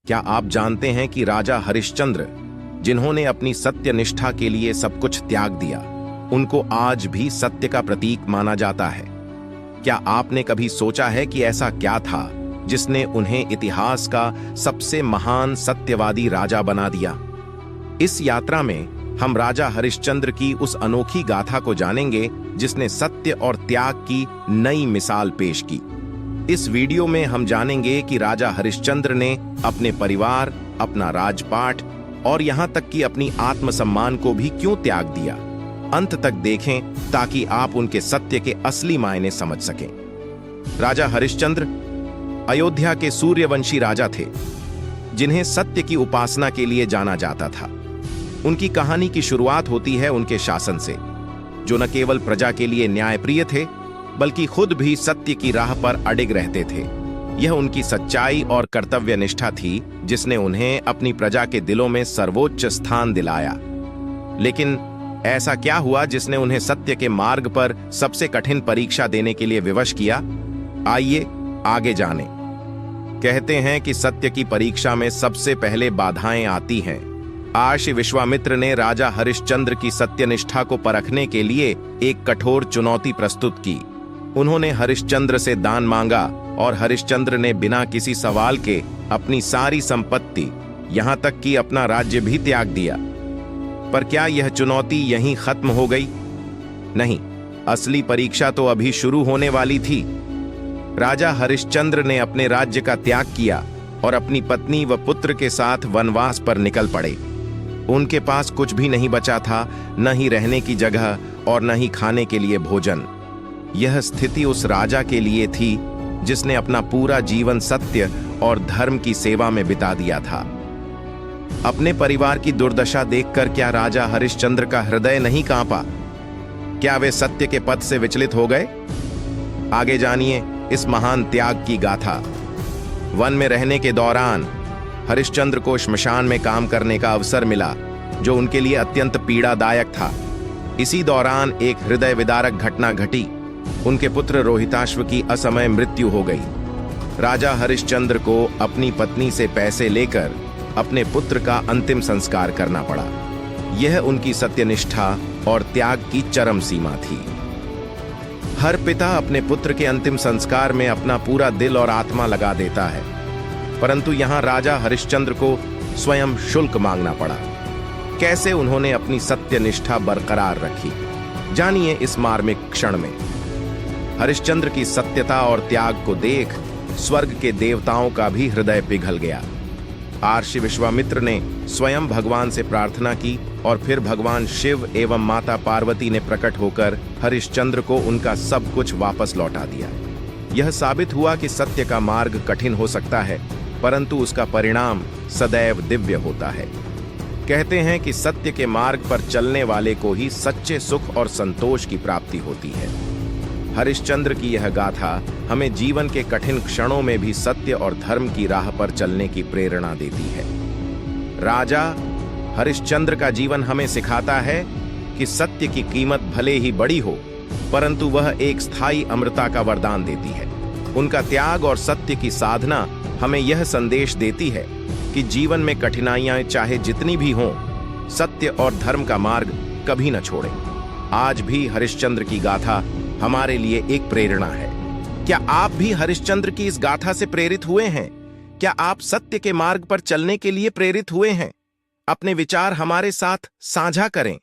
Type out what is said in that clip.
क्या आप जानते हैं कि राजा हरिश्चंद्र, जिन्होंने अपनी सत्य निष्ठा के लिए सब कुछ त्याग दिया, उनको आज भी सत्य का प्रतीक माना जाता है? क्या आपने कभी सोचा है कि ऐसा क्या था जिसने उन्हें इतिहास का सबसे महान सत्यवादी राजा बना दिया? इस यात्रा में हम राजा हरिश्चंद्र की उस अनोखी गाथा को जानेंगे जिसने सत्य और त्याग की नई मिसाल पेश की। इस वीडियो में हम जानेंगे कि राजा हरिश्चंद्र ने अपने परिवार, अपना राजपाट और यहां तक कि अपनी आत्मसम्मान को भी क्यों त्याग दिया। अंत तक देखें ताकि आप उनके सत्य के असली मायने समझ सकें। राजा हरिश्चंद्र अयोध्या के सूर्यवंशी राजा थे, जिन्हें सत्य की उपासना के लिए जाना जाता था। उनकी कहानी की शुरुआत होती है उनके शासन से, जो न केवल प्रजा के लिए न्यायप्रिय थे, बल्कि खुद भी सत्य की राह पर अडिग रहते थे। यह उनकी सच्चाई और कर्तव्य निष्ठा थी जिसने उन्हें अपनी प्रजा के दिलों में सर्वोच्च स्थान दिलाया। लेकिन ऐसा क्या हुआ जिसने उन्हें सत्य के मार्ग पर सबसे कठिन परीक्षा देने के लिए विवश किया? आइए आगे जानें। कहते हैं कि सत्य की परीक्षा में सबसे पहले बाधाएं आती हैं। महर्षि विश्वामित्र ने राजा हरिश्चंद्र की सत्यनिष्ठा को परखने के लिए एक कठोर चुनौती प्रस्तुत की। उन्होंने हरिश्चंद्र से दान मांगा और हरिश्चंद्र ने बिना किसी सवाल के अपनी सारी संपत्ति, यहां तक कि अपना राज्य भी त्याग दिया। पर क्या यह चुनौती यहीं खत्म हो गई? नहीं, असली परीक्षा तो अभी शुरू होने वाली थी। राजा हरिश्चंद्र ने अपने राज्य का त्याग किया और अपनी पत्नी व पुत्र के साथ वनवास पर निकल पड़े। उनके पास कुछ भी नहीं बचा था, न ही रहने की जगह और न ही खाने के लिए भोजन। यह स्थिति उस राजा के लिए थी जिसने अपना पूरा जीवन सत्य और धर्म की सेवा में बिता दिया था। अपने परिवार की दुर्दशा देखकर क्या राजा हरिश्चंद्र का हृदय नहीं कांपा? क्या वे सत्य के पथ से विचलित हो गए? आगे जानिए इस महान त्याग की गाथा। वन में रहने के दौरान हरिश्चंद्र को श्मशान में काम करने का अवसर मिला, जो उनके लिए अत्यंत पीड़ादायक था। इसी दौरान एक हृदय विदारक घटना घटी। उनके पुत्र रोहिताश्व की असमय मृत्यु हो गई। राजा हरिश्चंद्र को अपनी पत्नी से पैसे लेकर अपने पुत्र का अंतिम संस्कार करना पड़ा। यह उनकी सत्यनिष्ठा और त्याग की चरम सीमा थी। हर पिता अपने पुत्र के अंतिम संस्कार में अपना पूरा दिल और आत्मा लगा देता है, परंतु यहां राजा हरिश्चंद्र को स्वयं शुल्क मांगना पड़ा। कैसे उन्होंने अपनी सत्यनिष्ठा बरकरार रखी, जानिए इस मार्मिक क्षण में। हरिश्चंद्र की सत्यता और त्याग को देख स्वर्ग के देवताओं का भी हृदय पिघल गया। महर्षि विश्वामित्र ने स्वयं भगवान से प्रार्थना की और फिर भगवान शिव एवं माता पार्वती ने प्रकट होकर हरिश्चंद्र को उनका सब कुछ वापस लौटा दिया। यह साबित हुआ कि सत्य का मार्ग कठिन हो सकता है, परंतु उसका परिणाम सदैव दिव्य होता है। कहते हैं कि सत्य के मार्ग पर चलने वाले को ही सच्चे सुख और संतोष की प्राप्ति होती है। हरिश्चंद्र की यह गाथा हमें जीवन के कठिन क्षणों में भी सत्य और धर्म की राह पर चलने की प्रेरणा देती है। राजा हरिश्चंद्र का जीवन हमें सिखाता है कि सत्य की कीमत भले ही बड़ी हो, परंतु वह एक स्थायी अमरता का वरदान देती है। उनका त्याग और सत्य की साधना हमें यह संदेश देती है कि जीवन में कठिनाइयां चाहे जितनी भी हों, सत्य और धर्म का मार्ग कभी न छोड़ें। आज भी हरिश्चंद्र की गाथा हमारे लिए एक प्रेरणा है। क्या आप भी हरिश्चंद्र की इस गाथा से प्रेरित हुए हैं? क्या आप सत्य के मार्ग पर चलने के लिए प्रेरित हुए हैं? अपने विचार हमारे साथ साझा करें।